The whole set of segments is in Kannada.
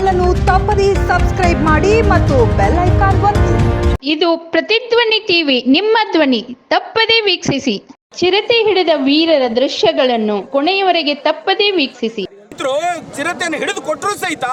ಚಾನೆಲ್ ಅನ್ನು ತಪ್ಪದೇ ಸಬ್ಸ್ಕ್ರೈಬ್ ಮಾಡಿ ಮತ್ತು ಬೆಲ್ ಐಕಾನ್ ಒತ್ತಿ. ಇದು ಪ್ರತಿಧ್ವನಿ ಟಿವಿ, ನಿಮ್ಮ ಧ್ವನಿ. ತಪ್ಪದೇ ವೀಕ್ಷಿಸಿ. ಚಿರತೆ ಹಿಡಿದ ವೀರರ ದೃಶ್ಯಗಳನ್ನು ಕೊನೆಯವರೆಗೆ ತಪ್ಪದೇ ವೀಕ್ಷಿಸಿ. ಚಿರತೆಯನ್ನು ಹಿಡಿದು ಕೊಟ್ಟರು ಸಹಿತ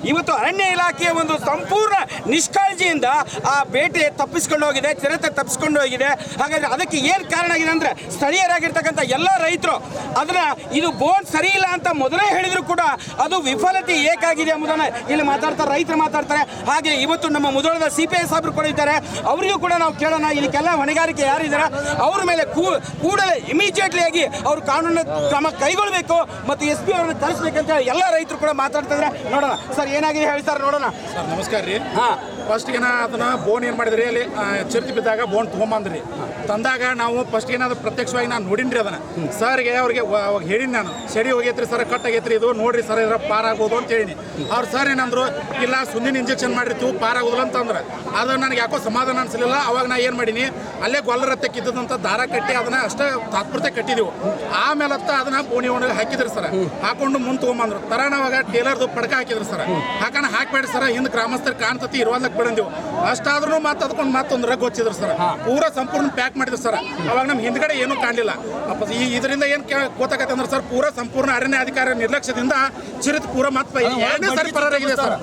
ಇವತ್ತು ಅರಣ್ಯ ಇಲಾಖೆಯ ಒಂದು ಸಂಪೂರ್ಣ ನಿಷ್ಕಾಳಜಿಯಿಂದ ಆ ಬೇಟೆ ತಪ್ಪಿಸ್ಕೊಂಡು ಹೋಗಿದೆ, ಚಿರತೆ ತಪ್ಪಿಸ್ಕೊಂಡು ಹೋಗಿದೆ. ಹಾಗಾದ್ರೆ ಅದಕ್ಕೆ ಏನು ಕಾರಣ ಆಗಿದೆ ಅಂದ್ರೆ ಸ್ಥಳೀಯರಾಗಿರ್ತಕ್ಕಂಥ ಎಲ್ಲ ರೈತರು ಅದನ್ನ ಇದು ಬೋನ್ ಸರಿ ಇಲ್ಲ ಅಂತ ಮೊದಲೇ ಹೇಳಿದ್ರು ಕೂಡ ಅದು ವಿಫಲತೆ ಏಕಾಗಿದೆ ಎಂಬುದನ್ನು ಇಲ್ಲಿ ಮಾತಾಡ್ತಾರೆ, ರೈತರು ಮಾತಾಡ್ತಾರೆ. ಹಾಗೆ ಇವತ್ತು ನಮ್ಮ ಮುಧೋಳದ CPI ಸಾಹೇಬರು ಕೂಡ ಇದ್ದಾರೆ, ಅವರಿಗೂ ಕೂಡ ನಾವು ಕೇಳೋಣ. ಇದಕ್ಕೆಲ್ಲ ಹೊಣೆಗಾರಿಕೆ ಯಾರಿದ್ದಾರೆ, ಅವ್ರ ಮೇಲೆ ಕೂಡಲೇ ಇಮಿಡಿಯೇಟ್ಲಿ ಆಗಿ ಅವರು ಕಾನೂನು ಕ್ರಮ ಕೈಗೊಳ್ಳಬೇಕು ಮತ್ತು SP ಅವರನ್ನು ಕಳಿಸ್ಬೇಕಂತ ಎಲ್ಲ ರೈತರು ಕೂಡ ಮಾತಾಡ್ತಾ ಇದ್ದಾರೆ. ನೋಡೋಣ ಸರ್ ಏನಾಗಿದೆ ಹೇಳಿ ಸರ್, ನೋಡೋಣ ಸರ್. ನಮಸ್ಕಾರ ರೀ. ಫಸ್ಟ್ ಅದನ್ನ ಬೋನ್ ಏನು ಮಾಡಿದ್ರಿ, ಅಲ್ಲಿ ಚಿರತೆ ಬಿದ್ದಾಗ ಬೋನ್ ತೊಗೊಂಬಂದ್ರಿ. ತಂದಾಗ ನಾವು ಫಸ್ಟ್ ಏನಾದ್ರು ಪ್ರತ್ಯಕ್ಷವಾಗಿ ನಾನು ನೋಡಿನ್ರಿ ಅದನ್ನ. ಸರ್ಗೆ ಅವ್ರಿಗೆ ಹೇಳಿನಿ ನಾನು, ಸರಿ ಹೋಗೈತ್ರಿ ಸರ್, ಕಟ್ ಆಗೈತ್ರಿ ಇದು ನೋಡ್ರಿ ಸರ್, ಇದ್ರ ಪಾರ್ ಆಗ್ಬೋದು ಅಂತ ಹೇಳಿನಿ. ಅವ್ರು ಸರ್ ಏನಂದ್ರು, ಇಲ್ಲ ಸುಂದಿನ ಇಂಜೆಕ್ಷನ್ ಮಾಡಿರ್ತೀವಿ ಪಾರ್ ಆಗೋದಿಲ್ಲ ಅಂತಂದ್ರೆ. ಅದು ನನಗೆ ಯಾಕೋ ಸಮಾಧಾನ ಅನ್ಸಲಿಲ್ಲ. ಅವಾಗ ನಾ ಏನು ಮಾಡೀನಿ, ಅಲ್ಲೇ ಗೊಲ್ಲರತ್ತೆ ಕಿದ್ದಂತ ದಾರ ಕಟ್ಟಿ ಅದನ್ನ ಅಷ್ಟೇ ತಾತ್ಪೂರ್ತಿ ಕಟ್ಟಿದೆವು. ಆಮೇಲೆ ಅದನ್ನ ಬೋಣಿ ಒಣಗಿ ಹಾಕಿದ್ರಿ ಸರ್, ಹಾಕೊಂಡು ಮುಂದೆ ತೊಗೊಂಬಂದ್ರು. ತರಾಣವಾಗ ಟೇಲರ್ದು ಪಡ್ಕ ಹಾಕಿದ್ರು ಸರ್. ಹಾಕಣ ಹಾಕ್ಬೇಡಿ ಸರ್, ಹಿಂದೆ ಗ್ರಾಮಸ್ಥರು ಕಾಣ್ತತಿ ಇರುವಾಗಕ್ಕೆ ಬಿಡಂದೆವು. ಅಷ್ಟಾದ್ರೂ ಮತ್ತೆ ಅದಕ್ಕೊಂದು ಮತ್ತೊಂದು ರಗ್ ಹೊಚ್ಚಿದ್ರು ಸರ್, ಪೂರ ಸಂಪೂರ್ಣ ಪ್ಯಾಕ್ ಮಾಡಿದ್ರು ಸರ್. ಅವಾಗ ನಮ್ಮ ಹಿಂದ್ಗಡೆ ಏನೂ ಕಾಣಲಿಲ್ಲ. ಇದರಿಂದ ಏನು ಗೊತ್ತಾಗತ್ತೆ ಅಂದ್ರೆ ಸರ್, ಪೂರ ಸಂಪೂರ್ಣ ಅರಣ್ಯ ಅಧಿಕಾರಿ ನಿರ್ಲಕ್ಷ್ಯದಿಂದ ಚಿರತೆ ಪೂರ ಮತ್ತೆ ಎರಡನೇ ಸಾರಿ ಪರಾರಾಗಿದೆ ಸರ್.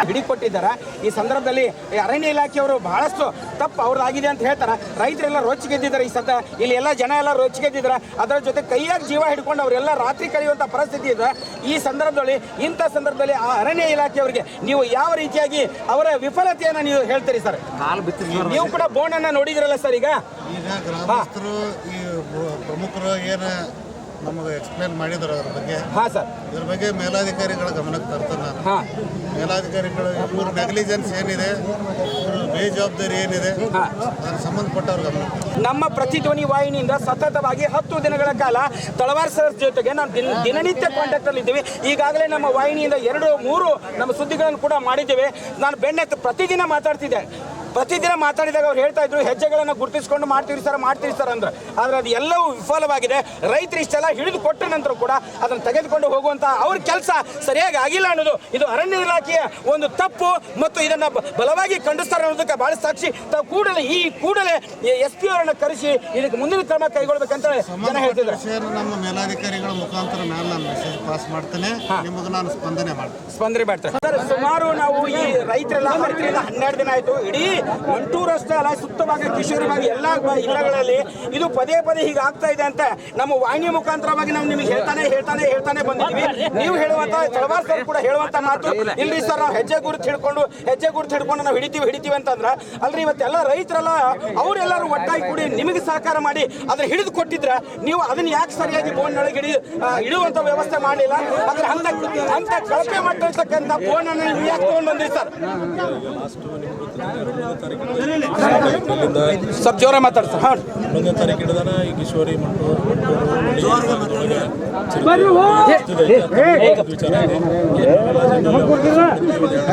ಹಿಡಿಕೊಟ್ಟಿದ್ದಾರೆ. ಈ ಸಂದರ್ಭದಲ್ಲಿ ಅರಣ್ಯ ಇಲಾಖೆಯವರು ಬಹಳಷ್ಟು ತಪ್ಪು ಅವ್ರದ್ದಾಗಿದೆ ಅಂತ ಹೇಳ್ತಾರೆ. ರೈತರೆಲ್ಲ ರೊಚ್ಚಿಗೆದ್ದಿದ್ದಾರೆ. ಈ ಸದ್ಯ ಇಲ್ಲಿ ಎಲ್ಲ ಜನ ಎಲ್ಲ ರೊಚ್ಚಿಗೆದ್ದಿದ್ದಾರೆ. ಅದರ ಜೊತೆ ಕೈಯಾಗಿ ಜೀವ ಹಿಡ್ಕೊಂಡು ಅವರೆಲ್ಲ ರಾತ್ರಿ ಕಳೆಯುವಂಥ ಪರಿಸ್ಥಿತಿ ಇದೆ. ಈ ಸಂದರ್ಭದಲ್ಲಿ ಇಂಥ ಸಂದರ್ಭದಲ್ಲಿ ಆ ಅರಣ್ಯ ಇಲಾಖೆಯವರಿಗೆ ನೀವು ಯಾವ ರೀತಿಯಾಗಿ ಅವರ ವಿಫಲತೆಯನ್ನು ನೀವು ಹೇಳ್ತೀರಿ ಸರ್? ನೀವು ಕೂಡ ಬೋರ್ಡನ್ನು ನೋಡಿದಿರಲ್ಲ ಸರ್. ಈಗ ಗ್ರಾಮಸ್ಥರು ಈ ಪ್ರಮುಖರು ಏನು ನಮಗೆ ಎಕ್ಸ್ಪ್ಲೇನ್ ಮಾಡಿದ್ರು ಅದ್ರ ಬಗ್ಗೆ. ಹಾಂ ಸರ್, ಇದ್ರ ಬಗ್ಗೆ ಮೇಲಾಧಿಕಾರಿಗಳ ಗಮನಕ್ಕೆ ತರ್ತಾನೆ ನಾನು. ಮೇಲಾಧಿಕಾರಿಗಳು ಇವ್ರ ನೆಗ್ಲಿಜೆನ್ಸ್ ಏನಿದೆ, ಬೇಜವಾಬ್ದಾರಿ ಏನಿದೆ, ಅದಕ್ಕೆ ಸಂಬಂಧಪಟ್ಟವ್ರ ಗಮನ. ನಮ್ಮ ಪ್ರತಿಧ್ವನಿ ವಾಹಿನಿಯಿಂದ ಸತತವಾಗಿ 10 ದಿನಗಳ ಕಾಲ ತಳವಾರ್ ಸರ್ ಜೊತೆಗೆ ನಾವು ದಿನನಿತ್ಯ ಕಾಂಟ್ಯಾಕ್ಟ್ ಅಲ್ಲಿ ಇದ್ದೀವಿ. ಈಗಾಗಲೇ ನಮ್ಮ ವಾಹಿನಿಯಿಂದ 2-3 ನಮ್ಮ ಸುದ್ದಿಗಳನ್ನು ಕೂಡ ಮಾಡಿದ್ದೇವೆ. ನಾನು ಬೆಣ್ಣೆತ್ತು ಪ್ರತಿದಿನ ಮಾತಾಡ್ತಿದ್ದೆ. ಪ್ರತಿದಿನ ಮಾತಾಡಿದಾಗ ಅವ್ರು ಹೇಳ್ತಾ ಇದ್ರು, ಹೆಜ್ಜೆಗಳನ್ನು ಗುರುತಿಸ್ಕೊಂಡು ಮಾಡ್ತೀವಿ ಸರ್ ಅಂದ್ರೆ. ಆದರೆ ಅದು ಎಲ್ಲವೂ ವಿಫಲವಾಗಿದೆ. ರೈತರು ಇಷ್ಟೆಲ್ಲ ಹಿಡಿದು ಕೊಟ್ಟ ನಂತರ ಕೂಡ ಅದನ್ನು ತೆಗೆದುಕೊಂಡು ಹೋಗುವಂಥ ಅವ್ರ ಕೆಲಸ ಸರಿಯಾಗಿ ಆಗಿಲ್ಲ ಅನ್ನೋದು ಇದು ಅರಣ್ಯ ಇಲಾಖೆಯ ಒಂದು ತಪ್ಪು ಮತ್ತು ಇದನ್ನು ಬಲವಾಗಿ ಖಂಡಿಸ್ತಾರೆ ಅನ್ನೋದಕ್ಕೆ ಭಾಳ ಸಾಕ್ಷಿ. ತಾವು ಕೂಡಲೇ SP ಅವರನ್ನು ಕರೆಸಿ ಇದಕ್ಕೆ ಮುಂದಿನ ಕ್ರಮ ಕೈಗೊಳ್ಬೇಕಂತ ಜನ ಹೇಳ್ತಿದ್ದಾರೆ. ನಮ್ಮ ಮೇಲಾಧಿಕಾರಿಗಳ ಮುಖಾಂತರ ನಾನು ಮೆಸೇಜ್ ಪಾಸ್ ಮಾಡ್ತೇನೆ, ನಿಮಗೆ ನಾನು ಸ್ಪಂದನೆ ಮಾಡ್ತೇನೆ ಸರ್. ಸುಮಾರು ನಾವು ಈ ರೈತರೆಲ್ಲ 12 ದಿನ ಆಯಿತು. ಇಡೀ ಮಂಟೂರು ಅಷ್ಟೇ ಅಲ್ಲ, ಸುತ್ತವಾಗಿ ಕಿಶೋರಿವಾಗಿ ಎಲ್ಲ ಜಿಲ್ಲೆಗಳಲ್ಲಿ ಇದು ಪದೇ ಹೀಗೆ ಆಗ್ತಾ ಇದೆ ಅಂತ ನಮ್ಮ ವಾಹಿನಿ ಮುಖಾಂತರವಾಗಿ ನಾವು ನಿಮಗೆ ಹೇಳ್ತಾನೆ ಬಂದಿದ್ವಿ. ನೀವು ಹೇಳುವಂತ ತಳವಾರ್ ಸರ್ ಕೂಡ ಹೇಳುವಂತ ಮಾತು, ಇಲ್ರಿ ಸರ್ ನಾವು ಹೆಜ್ಜೆ ಗುರುತು ಹಿಡ್ಕೊಂಡು ನಾವು ಹಿಡಿತೀವಿ ಅಂತಂದ್ರೆ ಅಲ್ರಿ, ಇವತ್ತೆಲ್ಲ ರೈತರೆಲ್ಲ ಅವರೆಲ್ಲರೂ ಒಟ್ಟಾಗಿ ಕೂಡಿ ನಿಮಗೆ ಸಹಕಾರ ಮಾಡಿ ಅದನ್ನ ಹಿಡಿದು ಕೊಟ್ಟಿದ್ರೆ ನೀವು ಅದನ್ನ ಯಾಕೆ ಸರಿಯಾಗಿ ಬೋನ್ನೊಳಗೆ ಇಡುವಂತ ವ್ಯವಸ್ಥೆ ಮಾಡಲಿಲ್ಲ? ಅದ್ರ ಅಂತ ಕಳಪೆ ಮಾಡ್ತಕ್ಕಂಥ ಬೋನ್ ಅನ್ನು ನೀವು ಯಾಕೆ ತಗೊಂಡು ಬಂದ್ರಿ ಸರ್? ಸ್ವಲ್ಪ ಜೋರ ಮಾತಾಡಿ ಸರ್. 11ನೇ ತಾರೀಕು ಹಿಡಿದಾನ ಈ ಕಿಶೋರಿ ಮತ್ತು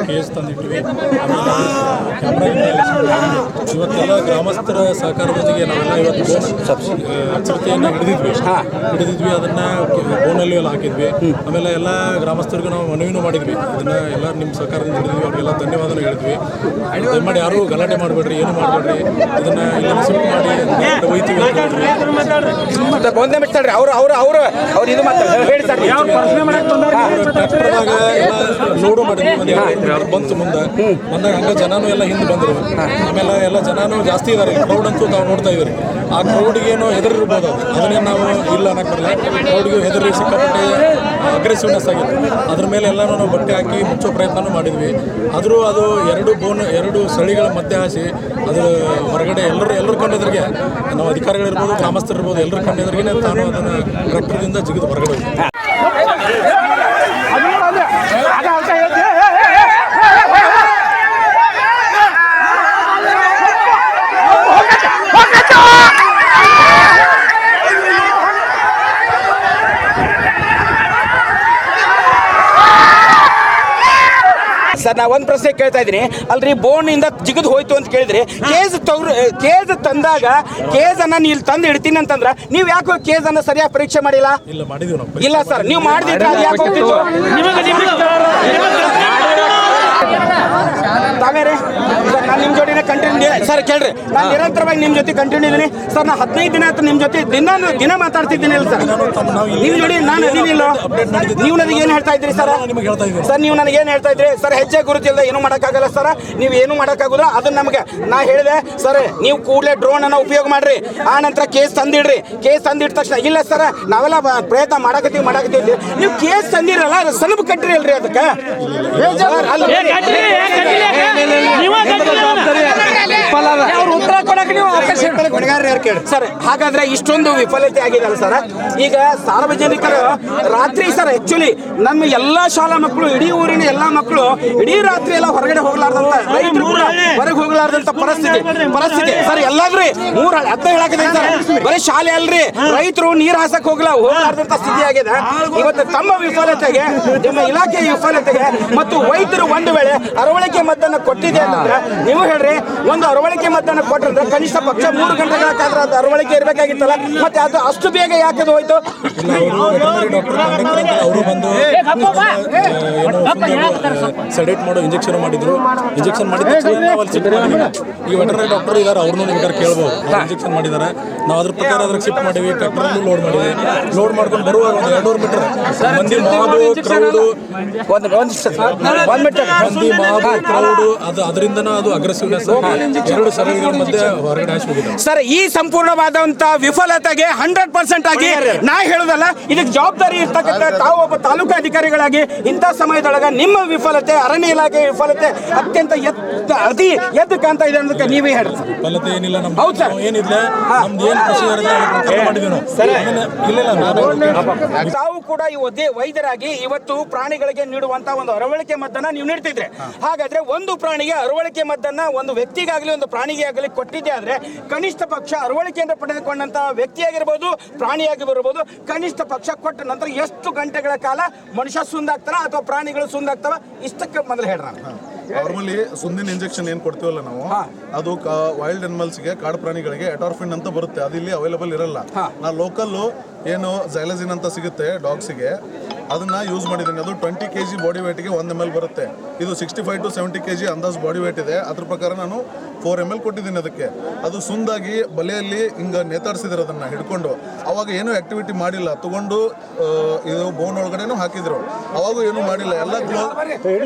ಕೇಸ್ ತಂದಿಟ್ಟಿವಿ. ಇವತ್ತೆಲ್ಲ ಗ್ರಾಮಸ್ಥರ ಸಹಕಾರದೊಂದಿಗೆ ನಾವೆಲ್ಲ ಇವತ್ತು ಚಿರತೆಯನ್ನು ಹಿಡಿದಿದ್ವಿ. ಅದನ್ನ ಬೋನಲ್ಲಿ ಎಲ್ಲ ಹಾಕಿದ್ವಿ. ಆಮೇಲೆ ಎಲ್ಲ ಗ್ರಾಮಸ್ಥರಿಗೂ ನಾವು ಮನವಿನೂ ಮಾಡಿದ್ವಿ. ಇದನ್ನ ಎಲ್ಲ ನಿಮ್ಮ ಸಹಕಾರದಿಂದ ಹಿಡಿದ್ವಿ. ಅವ್ರಿಗೆಲ್ಲ ಧನ್ಯವಾದ ಹೇಳಿದ್ವಿ. ದಯಮಾಡಿ ಯಾರು ಗಲಾಟೆ ಮಾಡಬೇಡ್ರಿ, ಏನು ಮಾಡಬೇಡ್ರಿ, ಇದನ್ನ ಇಲ್ಲ ಶಿಫ್ಟ್ ಮಾಡಿ ಒಯ್ತೀವಿ ಅಂತ ಹೇಳಿದ್ವಿ. ಟ್ರ್ಯಾಕ್ಟರ್ದಾಗ ಎಲ್ಲ ಲೋಡು ಮಾಡಿದ್ವಿ. ಬಂತು ಮುಂದೆ ಬಂದಾಗ ಹಂಗ ಜನನೂ ಎಲ್ಲ ಹಿಂದೆ ಬಂದರು. ಆಮೇಲೆ ಎಲ್ಲ ಜನನೂ ಜಾಸ್ತಿ ಇದ್ದಾರೆ. ಕ್ರೌಡ್ ಅಂತೂ ನಾವು ನೋಡ್ತಾ ಇದ್ದೀವಿ. ಆ ಕ್ರೌಡ್ಗೇನು ಹೆದರಿರ್ಬೋದು, ಅದನ್ನೇ ನಾವು ಇಲ್ಲ ಅನ್ನಕ್ಕೆ ಬರಲ್ಲ. ಕ್ರೌಡ್ಗೆ ಹೆದರಿ ಸಿಕ್ಕಾಪಟ್ಟೆ ಅಗ್ರೆಸಿವ್ನೆಸ್ ಆಗಿತ್ತು. ಅದ್ರ ಮೇಲೆ ಎಲ್ಲನೂ ನಾವು ಬಟ್ಟೆ ಹಾಕಿ ಮುಚ್ಚೋ ಪ್ರಯತ್ನನೂ ಮಾಡಿದ್ವಿ. ಆದರೂ ಅದು 2 ಸಳಿಗಳ ಮಧ್ಯೆ ಹಾಸಿ ಅದು ಹೊರಗಡೆ ಎಲ್ಲರ ಕಣ್ಣೆದ್ರಿಗೆ, ನಾವು ಅಧಿಕಾರಿಗಳಿರ್ಬೋದು, ಗ್ರಾಮಸ್ಥರಿರ್ಬೋದು, ಎಲ್ಲರ ಕಣ್ಣೆದ್ರಿಗೆ ತಾನು ಅದನ್ನು ಟ್ರ್ಯಾಕ್ಟರ್ದಿಂದ ಜಿಗಿದು ಹೊರಗಡೆ ಹೋಗಿ ಸರ್ ನಾ ಒಂದು ಪ್ರಶ್ನೆ ಕೇಳ್ತಾ ಇದ್ದೀನಿ, ಅಲ್ರಿ ಬೋನಿಂದ ಜಿಗಿದು ಹೋಯ್ತು ಅಂತ ಕೇಳಿದ್ರಿ, ಕೇಜ್ ತಂದಾಗ ಕೇಜನ್ನು ನೀವು ತಂದು ಇಡ್ತೀನಿ ಅಂತಂದ್ರೆ ನೀವು ಯಾಕೆ ಕೇಜನ್ನು ಸರಿಯಾಗಿ ಪರೀಕ್ಷೆ ಮಾಡಿಲ್ಲ? ಇಲ್ಲ ಸರ್, ನೀವು ಮಾಡಿದ್ರೆ ಅದು ಯಾಕೆ ಹೋಗ್ತಿತ್ತು? ತಾವೇರಿ ಸರ್, ನಾನು ನಿಮ್ಮ ಜೊತೆನೇ ಕಂಟಿನ್ಯೂ ಸರ್ ಕೇಳ್ರಿ, ನಾನು ನಿರಂತರವಾಗಿ ನಿಮ್ಮ ಜೊತೆ ಕಂಟಿನ್ಯೂ ಇದ್ದೀನಿ ಸರ್. ನಾನು 15 ದಿನ ಆಯ್ತು ನಿಮ್ಮ ಜೊತೆ ದಿನ ಮಾತಾಡ್ತಿದ್ದೀನಿ ಸರ್. ನಿಮ್ಮ ಜೊತೆ ನಾನು ಅದೀನಿಲ್ಲ. ನೀವು ನನಗೆ ಏನು ಹೇಳ್ತಾ ಇದ್ರಿ ಸರ್? ಸರ್ ನೀವು ನನಗೆ ಏನು ಹೇಳ್ತಾ ಇದ್ರಿ ಸರ್? ಹೆಜ್ಜೆ ಗುರುತಿಲ್ಲ, ಏನು ಮಾಡೋಕ್ಕಾಗಲ್ಲ ಸರ್, ನೀವು ಏನು ಮಾಡೋಕ್ಕಾಗೋದಿಲ್ಲ. ಅದನ್ನ ನಮಗೆ ನಾ ಹೇಳಿದೆ ಸರ್, ನೀವು ಕೂಡಲೇ ಡ್ರೋನ್ ಅನ್ನು ಉಪಯೋಗ ಮಾಡ್ರಿ, ಆ ನಂತರ ಕೇಸ್ ತಂದಿಡ್ರಿ. ಕೇಸ್ ತಂದಿಟ್ಟ ತಕ್ಷಣ ಇಲ್ಲ ಸರ್ ನಾವೆಲ್ಲ ಪ್ರಯತ್ನ ಮಾಡಕತ್ತೀವಿ ನೀವು ಕೇಸ್ ತಂದಿರಲ್ಲ, ಅದು ಸ್ವಲ್ಪ ಕಟ್ಟಿರಿ ಅಲ್ರಿ ಅದಕ್ಕೆ ಸರ್. ಹಾಗಾದ್ರೆ ಇಷ್ಟೊಂದು ವಿಫಲತೆ ಆಗಿದಲ್ಲ ಸರ್. ಈಗ ಸಾರ್ವಜನಿಕರು ರಾತ್ರಿ ಸರ್ ಆಕ್ಚುಲಿ ನಮ್ಮ ಎಲ್ಲಾ ಶಾಲಾ ಮಕ್ಕಳು, ಇಡೀ ಊರಿನ ಎಲ್ಲಾ ಮಕ್ಕಳು ಇಡೀ ರಾತ್ರಿ ಎಲ್ಲ ಹೊರಗಡೆ ಹೋಗ್ಲಾರ್ದಂತ, ರೈತರು ಕೂಡ ಹೊರಗೆ ಹೋಗ್ಲಾರ್ದಂತ ಪರಿಸ್ಥಿತಿ ಸರ್. ಎಲ್ಲಾದ್ರಿ ಮೂರ್ ಅರ್ಧ ಹೇಳಾಕಿದೆ ಸರ್, ಬರೀ ಶಾಲೆ ಅಲ್ರಿ, ರೈತರು ನೀರ್ ಹಾಸಕ್ ಹೋಗ್ಲಾರ್ದಂತ ಸ್ಥಿತಿ ಆಗಿದೆ. ಇವತ್ತು ತಮ್ಮ ವಿಫಲತೆಗೆ, ನಿಮ್ಮ ಇಲಾಖೆಯ ವಿಫಲತೆಗೆ ಮತ್ತು ವೈದ್ಯರು ಒಂದು ವೇಳೆ ಅರವಳಿಕೆ ಮದ್ದನ್ನು ಕೊಟ್ಟಿದೆ ಅಂತಂದ್ರೆ ನೀವು ಹೇಳ್ರಿ, ಒಂದು ಅರವಳಿಕೆ ಮದ್ದನ್ನು ಕೊಟ್ಟರೆ ಕನಿಷ್ಠ ಪಕ್ಷ 3 ಗಂಟೆಗಳಾದ್ರೆ ಅದು ಅರವಳಿಕೆ ಇರಬೇಕಾಗಿತ್ತಲ್ಲ, ಮತ್ತೆ ಅದು ಅಷ್ಟು ಬೇಗ ಯಾಕೆ ಹೋಯ್ತು? ಅವರು ಬಂದು ಸೆಡೆಟ್ ಮಾಡೋ ಇಂಜೆಕ್ಷನ್ ಮಾಡಿದ್ರು. ಇಂಜೆಕ್ಷನ್ ಮಾಡಿದ ಈಗ ವೆಟರ್ನರಿ ಡಾಕ್ಟರ್ ಇದ್ದಾರೆ, ಅವ್ರನ್ನೂ ಬೇಕಾದ್ರೆ ಕೇಳ್ಬೋದು. ಇಂಜೆಕ್ಷನ್ ಮಾಡಿದ್ದಾರೆ, ನಾವು ಅದ್ರ ಪ್ರಕಾರ ಅದ್ರಾಗ ಶಿಫ್ಟ್ ಮಾಡಿವಿ, ಟ್ರ್ಯಾಕ್ಟರಲ್ಲೂ ಲೋಡ್ ಮಾಡ್ಕೊಂಡು ಬರುವಾಗ ಒಂದು 200 ಮೀಟರ್ ಮಂದಿ ಕ್ರೌಡು ಅದು ಅದರಿಂದನ ಅದು ಅಗ್ರೆಸಿವ್ನೆಸ್ 2 ಸರಣಿಗಳ ಮಧ್ಯೆ ಹೊರಗಡೆ ಹಾಕಿ ಸರ್. ಈ ಸಂಪೂರ್ಣವಾದಂತ ವಿಫಲತೆಗೆ 100% ಆಗಿ ನಾ ಹೇಳುದಲ್ಲ, ಇದಕ್ಕೆ ಜವಾಬ್ದಾರಿ ಇರ್ತಕ್ಕಂಥ ತಾವು ಒಬ್ಬ ತಾಲೂಕು ಅಧಿಕಾರಿಗಳಾಗಿ ಇಂಥ ಸಮಯದೊಳಗ ನಿಮ್ಮ ವಿಫಲತೆ, ಅರಣ್ಯ ಇಲಾಖೆ ವಿಫಲತೆ ಅತ್ಯಂತ ಅತಿ ಎದ್ದು ಕಾಣ್ತಾ ಇದೆ ಅನ್ನೋದಕ್ಕೆ ನೀವೇ ಹೇಳಿ. ವಿಫಲತೆ ಏನಿಲ್ಲ, ಹೌದು ಸರ್, ಏನಿಲ್ಲ ನಮ್ದು ಏನು ಖುಷಿ ತಾವು ಕೂಡ ಈ ವೈದ್ಯರಾಗಿ ಇವತ್ತು ಪ್ರಾಣಿಗಳಿಗೆ ನೀಡುವಂತ ಒಂದು ಅರವಳಿಕೆ ಮದ್ದನ್ನ ನೀವು ನೀಡ್ತಿದ್ರೆ, ಹಾಗಾದ್ರೆ ಒಂದು ಪ್ರಾಣಿಗೆ ಅರವಳಿಕೆ ಮದ್ದನ್ನ ಒಂದು ವ್ಯಕ್ತಿಗಾಗಲಿ ಒಂದು ಪ್ರಾಣಿಗೆ ಆಗಲಿ ಕೊಟ್ಟಿದ್ದೆ ಆದ್ರೆ ಕನಿಷ್ಠ ಪಕ್ಷ ಅರವಳಿಕೆಯನ್ನು ಪಡೆದುಕೊಂಡಂತ ವ್ಯಕ್ತಿಯಾಗಿರ್ಬೋದು, ಪ್ರಾಣಿಯಾಗಿರ್ಬೋದು, ಕನಿಷ್ಠ ಪಕ್ಷ ಕೊಟ್ಟ ನಂತರ ಎಷ್ಟು ಗಂಟೆಗಳ ಕಾಲ ಮನುಷ್ಯ ಸುಂದಾಗ್ತಾರ ಅಥವಾ ಪ್ರಾಣಿಗಳು ಸುಂದಾಗ್ತಾವ? ಇಷ್ಟಕ್ಕೆ ಮೊದಲು ಹೇಳ್ರ. ನಾರ್ಮಲಿ ಸುಂದಿನ ಇಂಜೆಕ್ಷನ್ ಏನು ಕೊಡ್ತೀವಲ್ಲ ನಾವು, ಅದು ವೈಲ್ಡ್ ಅನಿಮಲ್ಸ್ಗೆ, ಕಾಡು ಪ್ರಾಣಿಗಳಿಗೆ ಎಟಾರ್ಫಿನ್ ಅಂತ ಬರುತ್ತೆ, ಅದು ಇಲ್ಲಿ ಅವೈಲೇಬಲ್ ಇರಲ್ಲ. ನಾ ಲೋಕಲ್ಲು ಏನು ಝೈಲಜಿನ್ ಅಂತ ಸಿಗುತ್ತೆ ಡಾಗ್ಸಿಗೆ, ಅದನ್ನ ಯೂಸ್ ಮಾಡಿದ್ದೀನಿ. ಅದು 20 kg ಬಾಡಿ ವೇಟ್ಗೆ 1 ml ಬರುತ್ತೆ. ಇದು 65 to 70 kg ಅಂದಾಜು ಬಾಡಿ ವೇಟ್ ಇದೆ. ಅದ್ರ ಪ್ರಕಾರ ನಾನು 4 ml ಕೊಟ್ಟಿದ್ದೀನಿ ಅದಕ್ಕೆ. ಅದು ಸುಂದಾಗಿ ಬಲೆಯಲ್ಲಿ ಹಿಂಗೆ ನೇತಾಡಿಸಿದ್ರು, ಅದನ್ನು ಹಿಡ್ಕೊಂಡು. ಅವಾಗ ಏನೂ ಆ್ಯಕ್ಟಿವಿಟಿ ಮಾಡಿಲ್ಲ, ತಗೊಂಡು ಇದು ಬೋನ್ ಒಳಗಡೆನೂ ಹಾಕಿದ್ರು, ಅವಾಗೂ ಏನೂ ಮಾಡಿಲ್ಲ.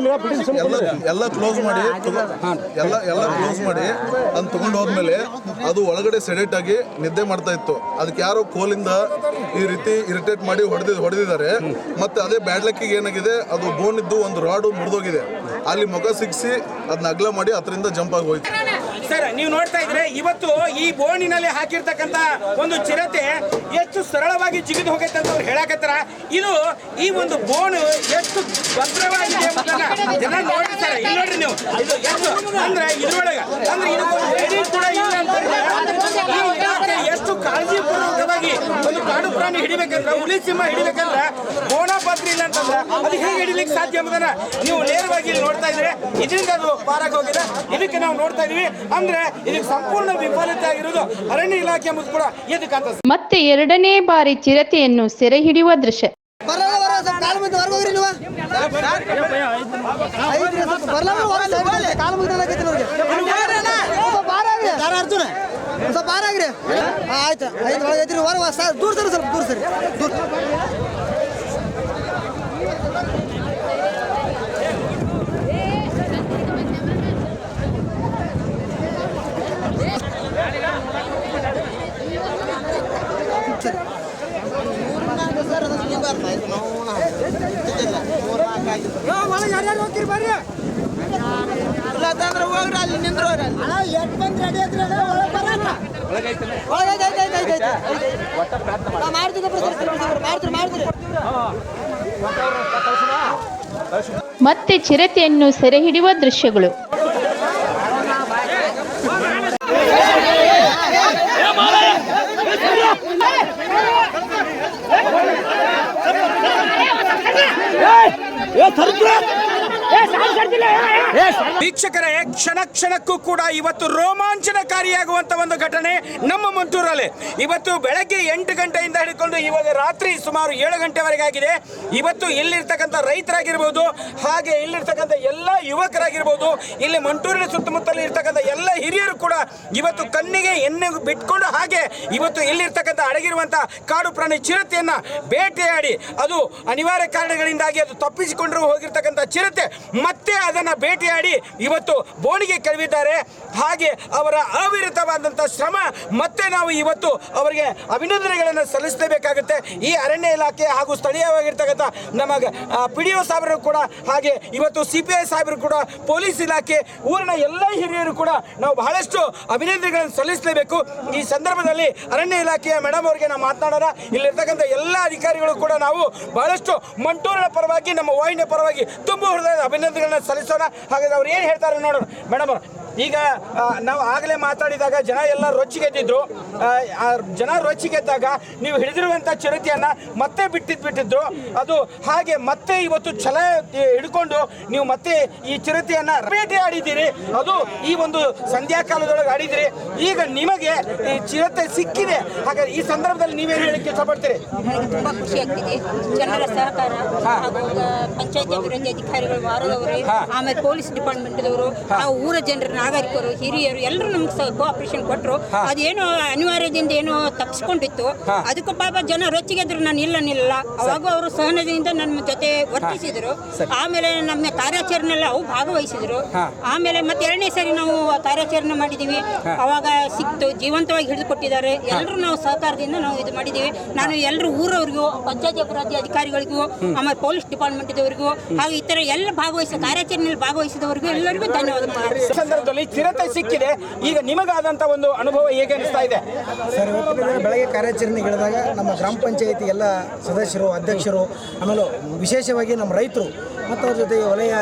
ಎಲ್ಲ ಕ್ಲೋಸ್ ಮಾಡಿ ಅದನ್ನ ತಗೊಂಡು ಹೋದ್ಮೇಲೆ ಅದು ಒಳಗಡೆ ಸೆಡೆಟ್ ಆಗಿ ನಿದ್ದೆ ಮಾಡ್ತಾ ಇತ್ತು. ಅದಕ್ಕೆ ಯಾರೋ ಕೋಲಿಂದ ಈ ರೀತಿ ಇರಿಟೇಟ್ ಮಾಡಿ ಹೊಡೆದಿದ್ದಾರೆ. ಮತ್ತೆ ಅದೇ ಬ್ಯಾಡ್ ಲಕ್ಕಿಗೆ ಏನಾಗಿದೆ, ಅದು ಬೋನ್ ಇದ್ದು ಒಂದು ರಾಡು ಮುರಿದೋಗಿದೆ, ಅಲ್ಲಿ ಮುಖ ಸಿಕ್ಸಿ ಅದನ್ನ ಅಗ್ಲ ಮಾಡಿ ಅದರಿಂದ ಜಂಪ್ ಆಗಿ ಹೋಯ್ತು. ಸರ್ ನೀವು ನೋಡ್ತಾ ಇದ್ರೆ ಇವತ್ತು ಈ ಬೋನಿನಲ್ಲಿ ಹಾಕಿರ್ತಕ್ಕಂಥ ಒಂದು ಚಿರತೆ ಎಷ್ಟು ಸರಳವಾಗಿ ಜಿಗಿದು ಹೋಗೈತೆ ಅಂತ ಅವ್ರು ಹೇಳಕತ್ತಾರ. ಇದು ಈ ಒಂದು ಬೋನು ಎಷ್ಟು ಭದ್ರವಾಗಿದೆ ಎಂಬುದನ್ನ ಜನ ನೋಡಿ ಸರ್. ಇಲ್ಲಿ ನೋಡ್ರಿ ನೀವು, ಇದು ಎಷ್ಟು ಅಂದ್ರೆ ಇದ್ರೊಳಗೆ ಅಂದ್ರೆ ಇದು ಕೂಡ ಇಲ್ಲ ಅಂತಂದ್ರೆ ಈ ಇಲಾಖೆ ಎಷ್ಟು ಕಾಳಜಿಪೂರ್ವಕವಾಗಿ ಒಂದು ಕಾಡು ಪ್ರಾಣಿ ಹಿಡಿಬೇಕಂದ್ರೆ, ಹುಲಿ ಸಿಂಹ ಹಿಡಿಬೇಕಂದ್ರೆ ಬೋನ ಪತ್ರಿ ಇಲ್ಲ ಅಂತಂದ್ರೆ ಅದು ಹೇಗೆ ಹಿಡಿಲಿಕ್ಕೆ ಸಾಧ್ಯ ಎಂಬುದನ್ನ ನೀವು ನೇರವಾಗಿ ನೋಡ್ತಾ ಇದ್ರೆ ಇದರಿಂದ ಅದು ಪಾರಾಗಿ ಹೋಗಿದೆ. ಇದಕ್ಕೆ ನಾವು ನೋಡ್ತಾ ಇದೀವಿ ಅಂದ್ರೆ ಇದಕ್ಕೆ ಸಂಪೂರ್ಣ ವಿಫಲತೆ ಆಗಿರೋದು ಅರಣ್ಯ ಇಲಾಖೆ ಎಂಬುದು ಕೂಡ ಇದಕ್ಕಂತ. ಮತ್ತೆ 2ನೇ ಬಾರಿ ಚಿರತೆಯನ್ನು ಸೆರೆ ಹಿಡಿಯುವ ದೃಶ್ಯ. ಆಯ್ತು ದೂರ ಸರಿ, ಸ್ವಲ್ಪ ದೂರ ಸರಿ. ಯಾರ್ಯಾರು ಹೋಗ್ತೀರಿ ಬರ್ರಿ, ಇಲ್ಲಂದ್ರೆ ಹೋಗ್ರಿ, ಅಲ್ಲಿ ನಿಂದ್ರೋರಿ. ಎಷ್ಟು ಬಂದು ರೆಡಿ ಐತ್ರಿ, ಮತ್ತೆ ಚಿರತೆಯನ್ನು ಸೆರೆ ಹಿಡಿಯುವ ದೃಶ್ಯಗಳು. ವೀಕ್ಷಕರೇ, ಕ್ಷಣ ಕ್ಷಣಕ್ಕೂ ಕೂಡ ಇವತ್ತು ರೋಮಾಂಚನಕಾರಿಯಾಗುವಂತ ಒಂದು ಘಟನೆ ನಮ್ಮ ಮಂಟೂರಲ್ಲಿ. ಇವತ್ತು ಬೆಳಗ್ಗೆ 8 ಗಂಟೆಯಿಂದ ಹಿಡ್ಕೊಂಡು ಇವಾಗ ರಾತ್ರಿ ಸುಮಾರು 7 ಗಂಟೆವರೆಗೆ ಆಗಿದೆ. ಇವತ್ತು ಇಲ್ಲಿರ್ತಕ್ಕಂಥ ರೈತರಾಗಿರ್ಬೋದು, ಹಾಗೆ ಇಲ್ಲಿರ್ತಕ್ಕಂಥ ಎಲ್ಲ ಯುವಕರಾಗಿರ್ಬೋದು, ಇಲ್ಲಿ ಮಂಟೂರಿನ ಸುತ್ತಮುತ್ತಲು ಇರ್ತಕ್ಕಂಥ ಎಲ್ಲ ಹಿರಿಯರು ಕೂಡ ಇವತ್ತು ಕಣ್ಣಿಗೆ ಎಣ್ಣೆ ಬಿಟ್ಕೊಂಡು ಹಾಗೆ ಇವತ್ತು ಇಲ್ಲಿರ್ತಕ್ಕಂಥ ಅಡಗಿರುವಂಥ ಕಾಡು ಪ್ರಾಣಿ ಚಿರತೆಯನ್ನ ಬೇಟೆಯಾಡಿ, ಅದು ಅನಿವಾರ್ಯ ಕಾರಣಗಳಿಂದಾಗಿ ಅದು ತಪ್ಪಿಸಿಕೊಂಡು ಹೋಗಿರ್ತಕ್ಕಂಥ ಚಿರತೆ ಮತ್ತೆ ಅದನ್ನು ಬೇಟೆಯಾಡಿ ಇವತ್ತು ಬೋನಿಗೆ ಕಳುಹಿದ್ದಾರೆ. ಹಾಗೆ ಅವರ ಅವಿರತವಾದಂಥ ಶ್ರಮ ಮತ್ತೆ ನಾವು ಇವತ್ತು ಅವರಿಗೆ ಅಭಿನಂದನೆಗಳನ್ನು ಸಲ್ಲಿಸಲೇಬೇಕಾಗುತ್ತೆ. ಈ ಅರಣ್ಯ ಇಲಾಖೆ ಹಾಗೂ ಸ್ಥಳೀಯವಾಗಿರ್ತಕ್ಕಂಥ ನಮ್ಮ PDO ಸಾಹೇಬರು ಕೂಡ, ಹಾಗೆ ಇವತ್ತು CPI ಸಾಹೇಬರು ಕೂಡ, ಪೊಲೀಸ್ ಇಲಾಖೆ, ಊರಿನ ಎಲ್ಲ ಹಿರಿಯರು ಕೂಡ ನಾವು ಬಹಳಷ್ಟು ಅಭಿನಂದನೆಗಳನ್ನು ಸಲ್ಲಿಸಲೇಬೇಕು. ಈ ಸಂದರ್ಭದಲ್ಲಿ ಅರಣ್ಯ ಇಲಾಖೆಯ ಮೇಡಮ್ ಅವರಿಗೆ ನಾವು ಮಾತನಾಡೋಣ. ಇಲ್ಲಿರ್ತಕ್ಕಂಥ ಎಲ್ಲ ಅಧಿಕಾರಿಗಳು ಕೂಡ ನಾವು ಬಹಳಷ್ಟು ಮಂಟೂರಿನ ಪರವಾಗಿ, ನಮ್ಮ ವಾಹಿನಿಯ ಪರವಾಗಿ ತುಂಬ ಹೃದಯದ ಅಭಿನಂದನೆಗಳನ್ನು ಸಲ್ಲಿಸೋಣ. ಹಾಗಾದ್ರೆ ಅವ್ರು ಏನು ಹೇಳ್ತಾರೆ ನೋಡೋಣ. ಮೇಡಮ್, ಈಗ ನಾವು ಆಗಲೇ ಮಾತಾಡಿದಾಗ ಜನ ಎಲ್ಲ ರೊಚ್ಚಿಗೆದ್ದಿದ್ರು. ಜನ ರೊಚ್ಚಿಗೆದ್ದಾಗ ನೀವು ಹಿಡಿದಿರುವಂಥ ಚಿರತೆಯನ್ನು ಮತ್ತೆ ಬಿಟ್ಟಿದ್ರು. ಅದು ಹಾಗೆ ಮತ್ತೆ ಇವತ್ತು ಛಲ ಹಿಡ್ಕೊಂಡು ನೀವು ಮತ್ತೆ ಈ ಚಿರತೆಯನ್ನು ಬೇಟೆ ಆಡಿದ್ದೀರಿ. ಅದು ಈ ಒಂದು ಸಂಧ್ಯಾ ಕಾಲದೊಳಗೆ ಆಡಿದಿರಿ. ಈಗ ನಿಮಗೆ ಈ ಚಿರತೆ ಸಿಕ್ಕಿದೆ. ಹಾಗಾದ್ರೆ ಈ ಸಂದರ್ಭದಲ್ಲಿ ನೀವೇನು ಹೇಳಕ್ಕೆ ಇಷ್ಟಪಡ್ತೀರಿ? ನನಗೆ ತುಂಬ ಖುಷಿ ಆಗ್ತಿದೆ. ಜನರ ಸಹಕಾರ ಹಾಗೂ ಪಂಚಾಯತ್ ಅಭಿವೃದ್ಧಿ ಅಧಿಕಾರಿಗಳು, ವಾರದವರು, ಆಮೇಲೆ ಪೊಲೀಸ್ ಡಿಪಾರ್ಟ್ಮೆಂಟ್ದವರು, ನಾವು ಊರ ಜನರು, ನಾಗರಿಕರು, ಹಿರಿಯರು ಎಲ್ಲರೂ ನಮ್ಗೆ ಕೋಆಪರೇಷನ್ ಕೊಟ್ಟರು. ಅದೇನೋ ಅನಿವಾರ್ಯದಿಂದ ಏನೋ ತಪ್ಪಿಸ್ಕೊಂಡಿತ್ತು. ಅದಕ್ಕೂ ಪಾಪ ಜನ ರೊಚ್ಚಿಗೆದ್ರು. ನಾನು ನಿಲ್ಲ ಅವಾಗ ಅವರು ಸಹನದಿಂದ ನನ್ನ ಜೊತೆ ವರ್ತಿಸಿದ್ರು. ಆಮೇಲೆ ನಮ್ಮ ಕಾರ್ಯಾಚರಣೆಲ್ಲ ಅವು ಭಾಗವಹಿಸಿದ್ರು. ಆಮೇಲೆ ಮತ್ತೆ 2ನೇ ಸರಿ ನಾವು ಕಾರ್ಯಾಚರಣೆ ಮಾಡಿದ್ದೀವಿ. ಅವಾಗ ಸಿಕ್ತು, ಜೀವಂತವಾಗಿ ಹಿಡಿದು ಕೊಟ್ಟಿದ್ದಾರೆ. ಎಲ್ಲರೂ ನಾವು ಸಹಕಾರದಿಂದ ನಾವು ಇದು ಮಾಡಿದ್ದೀವಿ. ನಾನು ಎಲ್ಲರೂ ಊರವ್ರಿಗೂ, ಪಂಚಾಯತ್ ಅಭಿವೃದ್ಧಿ ಅಧಿಕಾರಿಗಳಿಗೂ, ಆಮೇಲೆ ಪೊಲೀಸ್ ಡಿಪಾರ್ಟ್ಮೆಂಟ್ ಇದವರಿಗೂ, ಹಾಗೂ ಇತರ ಎಲ್ಲ ಕಾರ್ಯಾಚರಣೆಯಲ್ಲಿ ಭಾಗವಹಿಸಿದವರಿಗೂ ಎಲ್ಲರಿಗೂ ಧನ್ಯವಾದ. ಸಂದರ್ಭದಲ್ಲಿ ಚಿರತೆ ಸಿಕ್ಕಿದೆ. ಈಗ ನಿಮಗಾದಂತ ಒಂದು ಅನುಭವ ಹೇಗೆ ಅನಿಸ್ತಾ ಇದೆ ಸರ್? ಇವತ್ತಿನ ದಿನ ಬೆಳಗ್ಗೆ ಕಾರ್ಯಾಚರಣೆಗೆ ಇಳಿದಾಗ ನಮ್ಮ ಗ್ರಾಮ ಪಂಚಾಯತಿ ಎಲ್ಲ ಸದಸ್ಯರು, ಅಧ್ಯಕ್ಷರು, ಆಮೇಲೆ ವಿಶೇಷವಾಗಿ ನಮ್ಮ ರೈತರು ಮತ್ತು ಅವ್ರ ಜೊತೆ ವಲಯ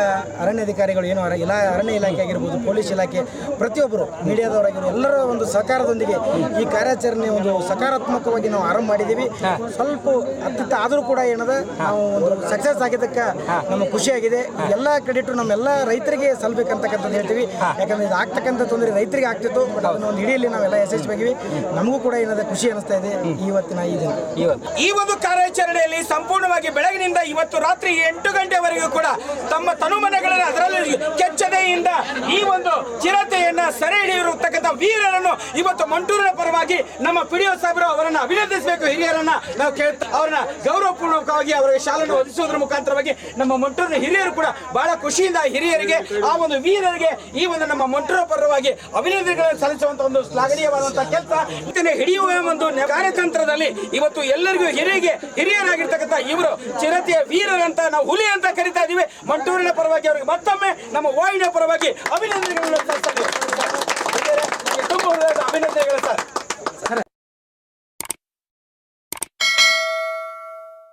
ಅರಣ್ಯಾಧಿಕಾರಿಗಳು, ಏನು ಅರಣ್ಯ ಇಲಾಖೆ ಆಗಿರ್ಬೋದು, ಪೊಲೀಸ್ ಇಲಾಖೆ, ಪ್ರತಿಯೊಬ್ಬರು ಮೀಡಿಯಾದವರಾಗಿರೋ ಎಲ್ಲರ ಒಂದು ಸಹಕಾರದೊಂದಿಗೆ ಈ ಕಾರ್ಯಾಚರಣೆ ಒಂದು ಸಕಾರಾತ್ಮಕವಾಗಿ ನಾವು ಆರಂಭ ಮಾಡಿದ್ದೀವಿ. ಸ್ವಲ್ಪ ಅತ್ತಿತ್ತ ಆದರೂ ಕೂಡ ಏನದ ನಾವು ಒಂದು ಸಕ್ಸಸ್ ಆಗಿದ್ದಕ್ಕೆ ನಮಗೆ ಖುಷಿಯಾಗಿದೆ. ಎಲ್ಲ ಕ್ರೆಡಿಟ್ ನಮ್ಮೆಲ್ಲ ರೈತರಿಗೆ ಸಲ್ಲಬೇಕಂತಕ್ಕಂಥದ್ದು ಹೇಳ್ತೀವಿ. ಯಾಕಂದರೆ ಇದು ಆಗ್ತಕ್ಕಂಥ ತೊಂದರೆ ರೈತರಿಗೆ ಆಗ್ತಿತ್ತು, ಬಟ್ ಅದನ್ನ ಒಂದು ಹಿಡಿಯಲ್ಲಿ ನಾವೆಲ್ಲ ಯಶಸ್ವಿಯಾಗಿವಿ. ನಮಗೂ ಕೂಡ ಏನದ ಖುಷಿ ಅನಿಸ್ತಾ ಇದೆ ಇವತ್ತಿನ ಈ ದಿನ. ಈ ಒಂದು ಕಾರ್ಯಾಚರಣೆಯಲ್ಲಿ ಸಂಪೂರ್ಣವಾಗಿ ಬೆಳಗಿನಿಂದ ಇವತ್ತು ರಾತ್ರಿ 8 ಗಂಟೆವರೆಗೂ ಕೂಡ ತಮ್ಮ ತನುಮನೆಗಳನ್ನು ಅದರಲ್ಲಿ ಕೆಚ್ಚದೆಯಿಂದ ಈ ಒಂದು ಚಿರತೆಯನ್ನ ಸೆರೆ ಹಿಡಿದಿರತಕ್ಕಂಥ ವೀರರನ್ನು ಇವತ್ತು ಮಂಟೂರಿನ ಪರವಾಗಿ ನಮ್ಮ PDO ಸಾಹೇಬರು ಅವರನ್ನು ಅಭಿನಂದಿಸಬೇಕು. ಹಿರಿಯರನ್ನ ನಾವು ಅವ್ರನ್ನ ಗೌರವಪೂರ್ವಕವಾಗಿ ಅವರಿಗೆ ಶಾಲೆಯನ್ನು ಒದಗಿಸುವುದರ ಮುಖಾಂತರವಾಗಿ ನಮ್ಮ ಮಂಟೂರಿನ ಹಿರಿಯರು ಕೂಡ ಬಹಳ ಖುಷಿಯಿಂದ ಹಿರಿಯರಿಗೆ, ಆ ಒಂದು ವೀರರಿಗೆ ಈ ಒಂದು ನಮ್ಮ ಮಂಟೂರ ಪರವಾಗಿ ಅಭಿನಂದನೆಗಳನ್ನು ಸಲ್ಲಿಸುವಂತ ಒಂದು ಶ್ಲಾಘನೀಯವಾದಂತಹ ಕೆಲಸ ಹಿಡಿಯುವ ಒಂದು ಕಾರ್ಯತಂತ್ರದಲ್ಲಿ ಇವತ್ತು ಎಲ್ಲರಿಗೂ ಹಿರಿಯರಾಗಿರ್ತಕ್ಕಂಥ ಇವರು ಚಿರತೆಯ ವೀರರಂತ, ನಾವು ಹುಲಿ ಅಂತ ಕರಿತಾ ಇದೀವಿ. ಮಂಟೂರಿನ ಪರವಾಗಿ ಅವರಿಗೆ ಮತ್ತೊಮ್ಮೆ ನಮ್ಮ ವಾಹಿನಿಯ ಪರವಾಗಿ ಅಭಿನಂದನೆಗಳನ್ನು